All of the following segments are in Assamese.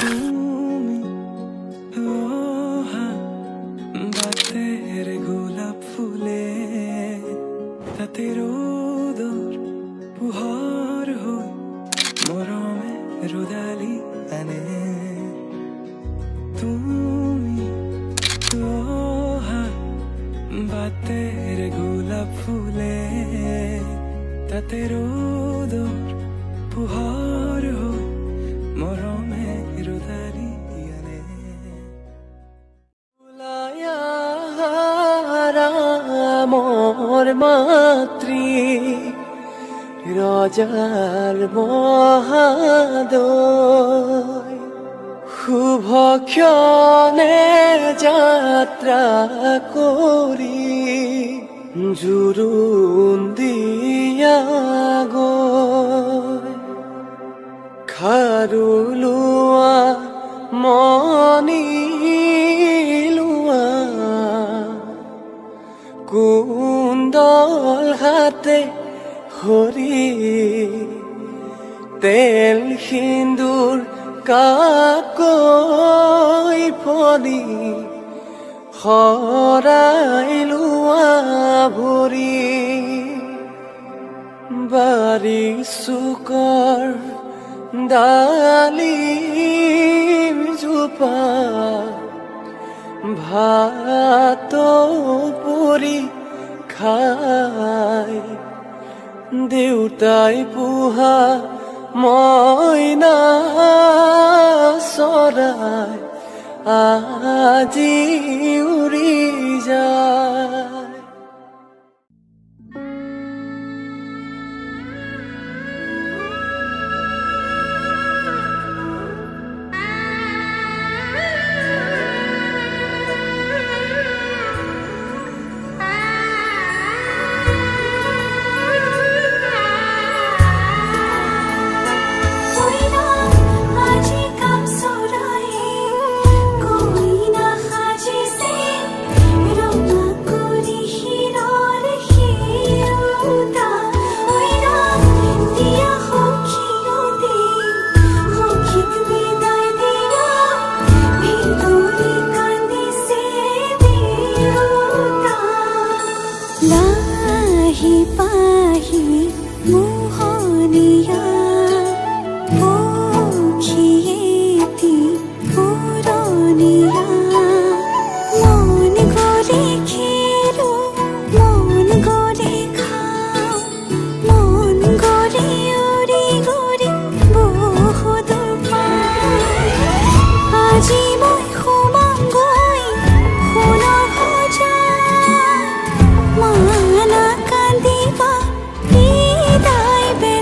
তুমি বাতের গোলাপ ফুলে তাতে রোদর পুহর হই মরমে রোদালি আনে তুমি বাতের গোলাপ ফুলে তাতে রোদর পুহর হই মরমে রোদালি আনে মোর মাতৃ রজার মহাদয় শুভ ক্ষণে যাত্রা করি জুৰুন দিয়া গৈ খাৰু লোৱা মনি লোৱা কুণ্ডল হাতে হৰি তেল সিন্দুৰ কাকৈ ফলি শৰাই লোৱা ভৰি বাৰী চুকৰ ডালিম জোপা ভাত পুৰি খাই দেউতাই পোহা মইনা চৰাই আজি উৰি যায় Mana kan tiba, tidak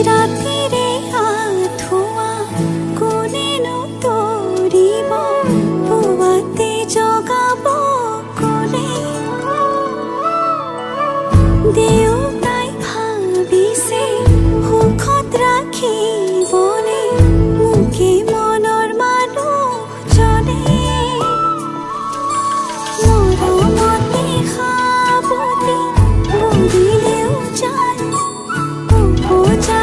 रातिरे आथुआ कोनेनु तोरिब पुवाते जगाब कोले देउताई भाबिसे हुखत राखिबने मुके मनर मानुहजने मरमते खाबते बुझिलेও जान उपजा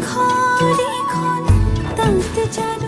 घरेখন তাত জানো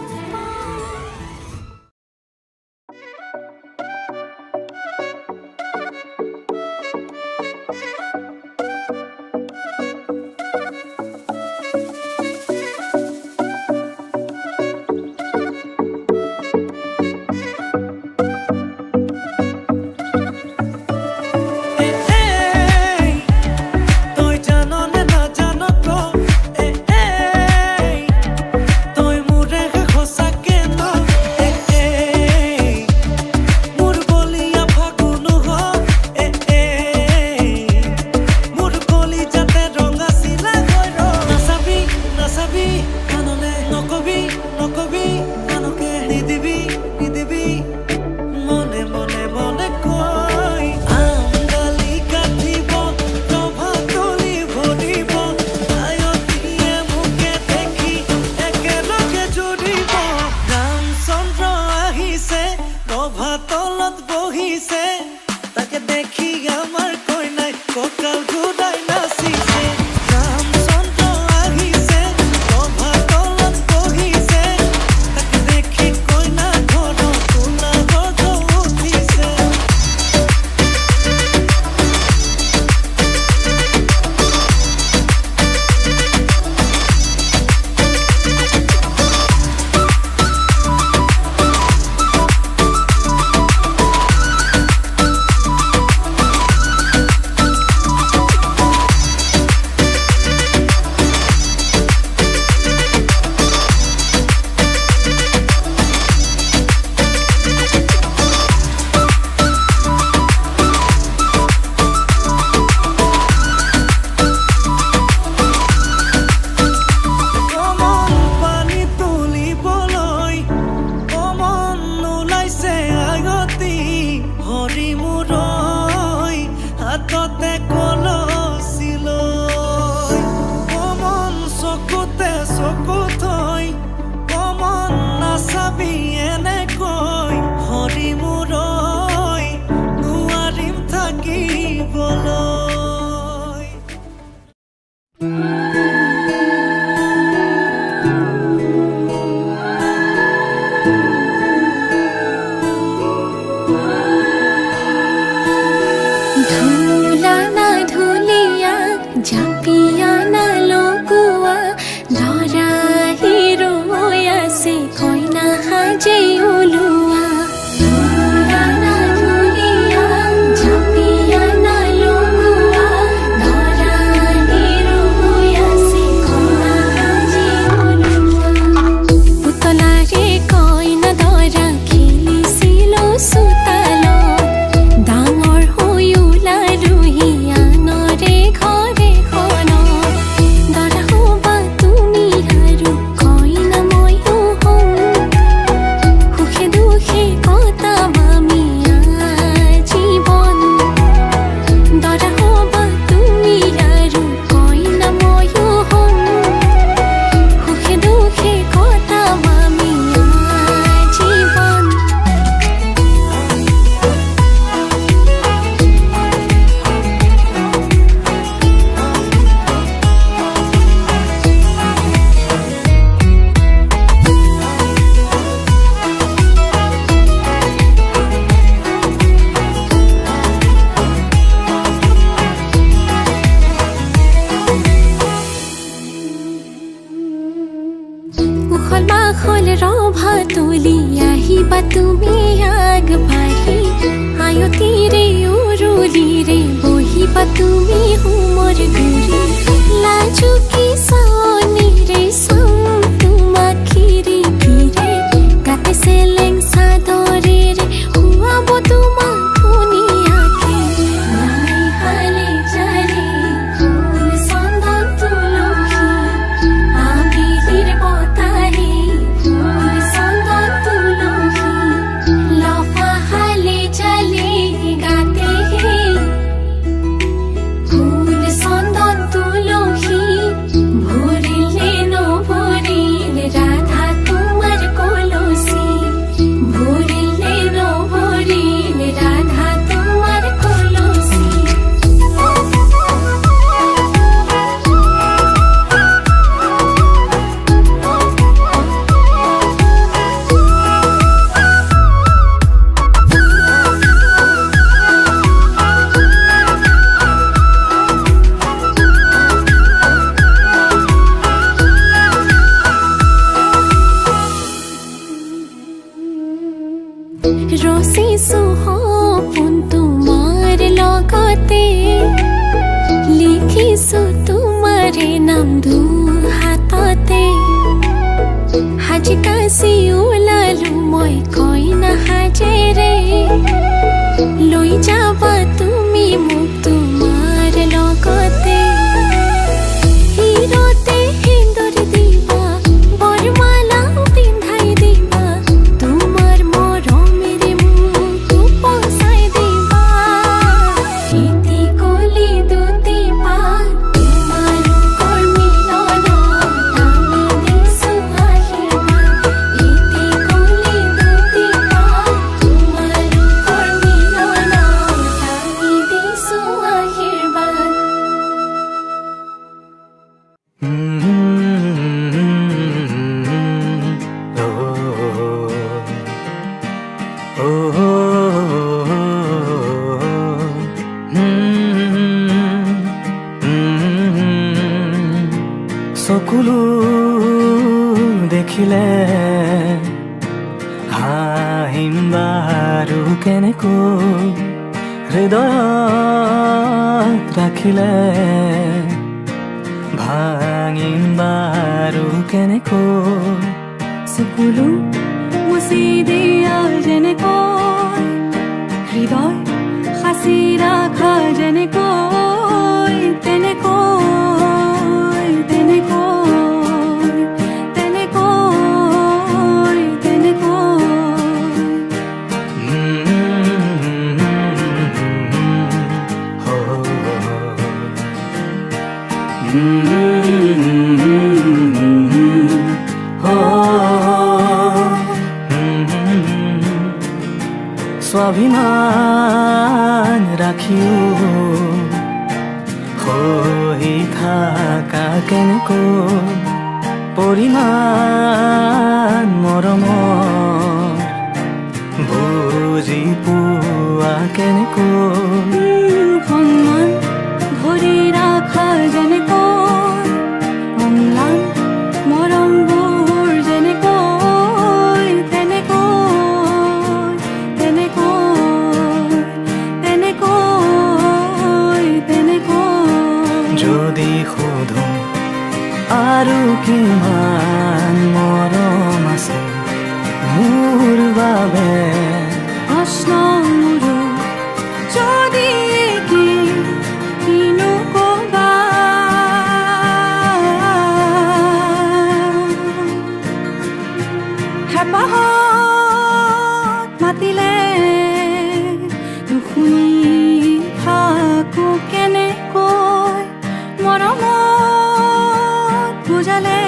তামধু হাততে হাজি কাছি ওলালো মই কইনা হাজেৰে লৈ যাবা তুমি মোক তোমাৰ লগতে হিৰতে হিন্দৰ দিবা বৰমালা পিন্ধাই দিবা তোমাৰ মৰমেৰে মোক পচাই দিবা ইতি কলি দুটি পাত তোমাৰ কৰ্মিলন আমি দিছো আশীৰ্বাদ ইতি কলি দুটি পাত তোমাৰ কৰ্মিলন আমি দিছো আশীৰ্বাদ চকুলো দেখিলে হাঁহিম বাৰু কেনেকৈ হৃদয়ত ৰাখিলে ভাঙিম বাৰু কেনেকৈ চকুলো মুচি দিয়া যেনেকৈ হৃদয় সাঁচি ৰাখা যেনেকৈ তেনেকৈ তেনেকৈ তেনেকৈ তেনেকৈ স্বাভিমান ৰাখিও হৈ থাকা কেনেকৈ পৰিমাণ মৰমৰ বুজি পোৱা কেনেকৈ সন্মান ধৰি ৰাখা যেনেকৈ অম্লান মৰমবোৰ যেনেকৈ তেনেকৈ তেনেকৈ তেনেকৈ তেনেকৈ যদি সোধো আৰু কিমান মৰম আছে মোৰ বাবে প্ৰশ্ন মোৰো যদি কিনো কবা হেঁপাহত মাতিলে নুশুনি থাকো কেনেকৈ মৰমত বুজালে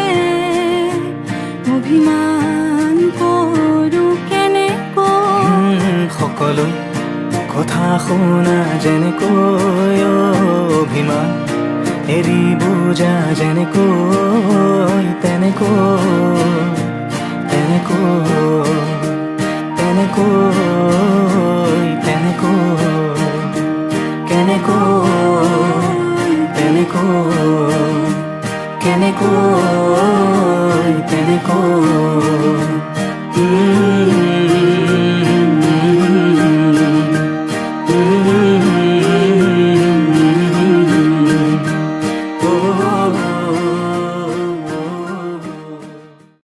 অভিমান কৰো কেনেকৈ সকলো কথা শুনা যেনেকৈ অভিমান এৰি বুজা যেনেকৈ তেনেকৈ তেনেকৈ তেনেকৈ তেনেকৈ কেনেকৈ তেনেকৈ কেনেকৈ তেনেকৈ